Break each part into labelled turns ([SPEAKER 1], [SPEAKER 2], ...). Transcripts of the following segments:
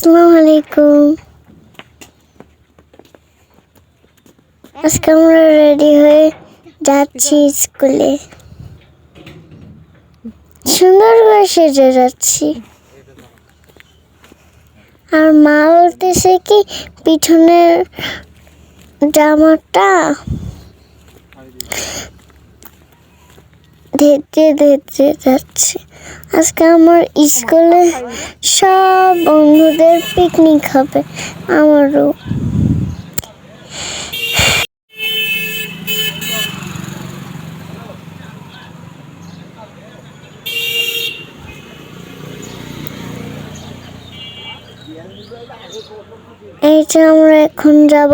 [SPEAKER 1] আসসালামু আলাইকুম। আজকে আমরা রেডি হয়ে যাচ্ছি স্কুলে। সুন্দর করে সেজে যাচ্ছি। আর মা বলতেছে কি পিছনের জামাটা ধেতে ধেতে যাচ্ছে। আজকে আমার স্কুলে সব বন্ধুদের পিকনিক হবে, আমারও। এই যে আমরা এখন যাব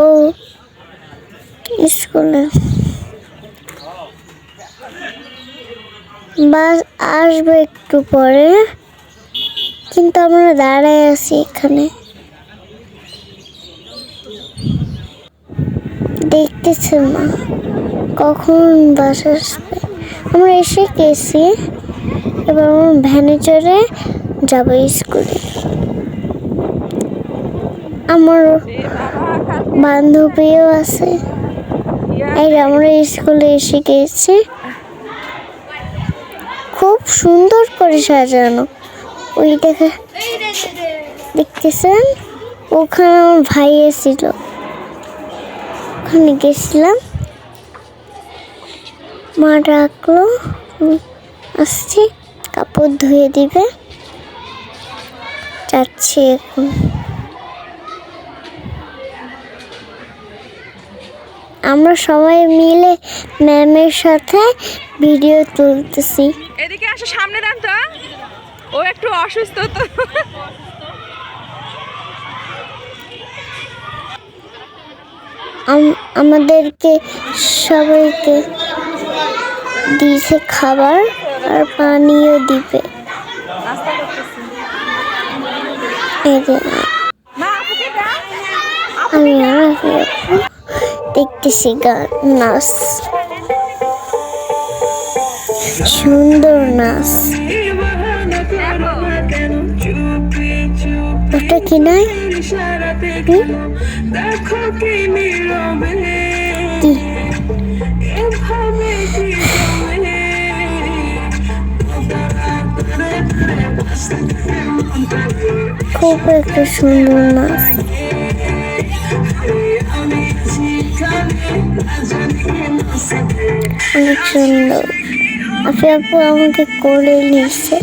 [SPEAKER 1] স্কুলে। বাস আসবে একটু পরে, কিন্তু আমরা দাঁড়ায় আছি এখানে। দেখতেছি না কখন বাস আসবে। আমরা এসে গেছি, এবার আমরা ভ্যানে চড়ে যাব স্কুলে। আমার বান্ধবীও আছে। এই আমরা স্কুলে এসে গেছি, খুব সুন্দর করে সাজানো। ওই দেখতেছেন, ওখানে আমার ভাই এসেছিল, ওখানে গেছিলাম। মা ডাকলো, আসছি, কাপড় ধুয়ে দিবে, যাচ্ছি এখন। আমরা সবাই মিলে ম্যামের সাথে ভিডিও তুলতেছি।
[SPEAKER 2] এদিকে আসো, সামনে দেন তো, ও একটু অসুস্থ তো।
[SPEAKER 1] আমাদেরকে সবাইকে দিয়েছে খাবার আর পানিও দিবে। আমি দেখতেছি গান, নাচ, সুন্দর নাচ। ওটা কি নাই খুব একটা সুন্দর নাচ। অনেক সুন্দর। আপু আমাকে কোলে নিয়েছে।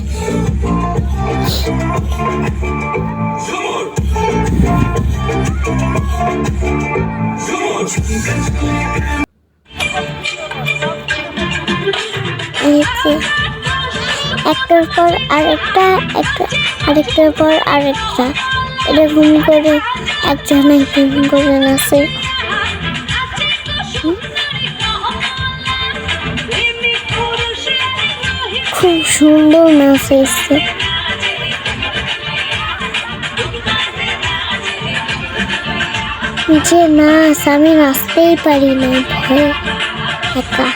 [SPEAKER 1] একটার পর আরেকটা, আরেকটার পর আরেকটা, এরকম করে একজন করে নাচে। খুব সুন্দর নাচ হয়েছে। যে নাচ, আমি নাচতেই পারি না, ভয়ে একা।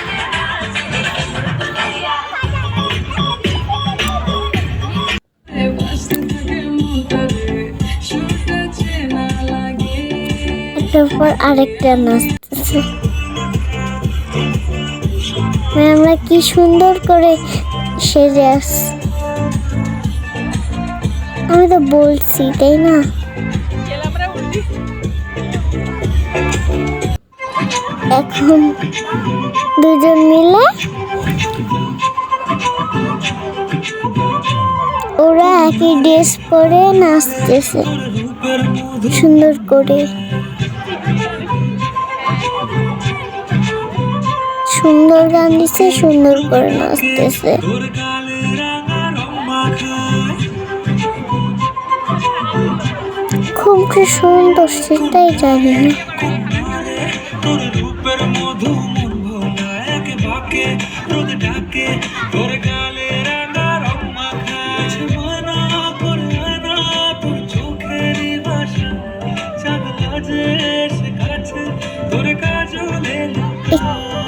[SPEAKER 1] একটার পর আরেকটা নাচতেছে। আমরা কি সুন্দর করে সেজে আসছি। আমি তো বলছি, তাই না? এখন দুজন মিলে ওরা একই ড্রেস পরে নাচতেছে সুন্দর করে। সুন্দর গান দিচ্ছে, সুন্দর করে নাচতেছে। খুব কি সুন্দর সেটাই জানি না।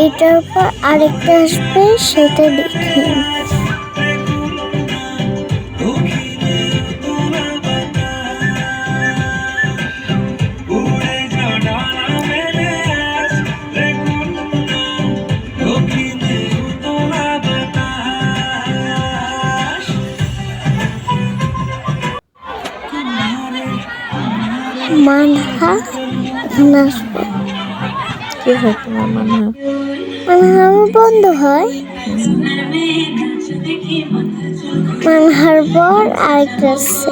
[SPEAKER 1] এটার পর আরেকটা আসবে, সেটা দেখি। মানহা নাচবো।
[SPEAKER 3] কে হয় তোমার মানহা?
[SPEAKER 1] মানহা আমার বন্ধু হয়। মানহার বর আরেকটা আছে।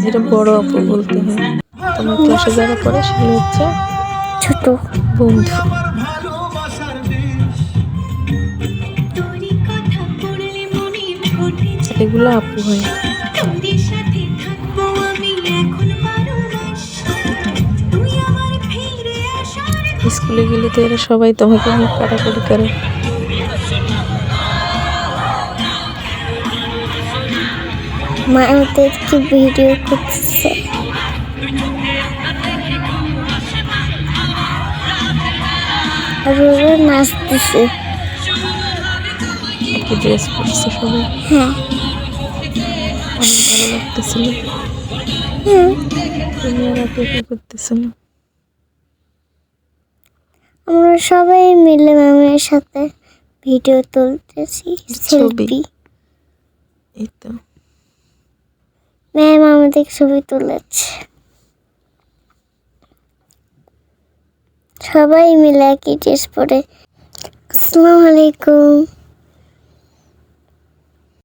[SPEAKER 3] যেটা বড় আপু বলতে হয়। তোমার ক্লাসে যারা পড়ে সেগুলো হচ্ছে
[SPEAKER 1] ছোট
[SPEAKER 3] বন্ধু। এগুলো আপু হয়। স্কুলে গেলে তো এরা সবাই তোমাকে নিয়ে কাটাকাটি করে।
[SPEAKER 1] মা ওদেরকে ভিডিও করতেছে। আর ওরা নাচতেছে।
[SPEAKER 3] একই ড্রেস পরছে সবাই।
[SPEAKER 1] হ্যাঁ
[SPEAKER 3] অনেক ভালো লাগতেছিল।
[SPEAKER 1] হ্যাঁ
[SPEAKER 3] তুমি আর আপু কি করতেছিল?
[SPEAKER 1] আমরা সবাই মিলে ম্যামের সাথে ভিডিও তুলতেছি,
[SPEAKER 3] ছবি।
[SPEAKER 1] সেলফি।
[SPEAKER 3] এই তো
[SPEAKER 1] ম্যাম আমাদের ছবি তুলেছে সবাই মিলে একই ড্রেস পরে। আসসালামু আলাইকুম।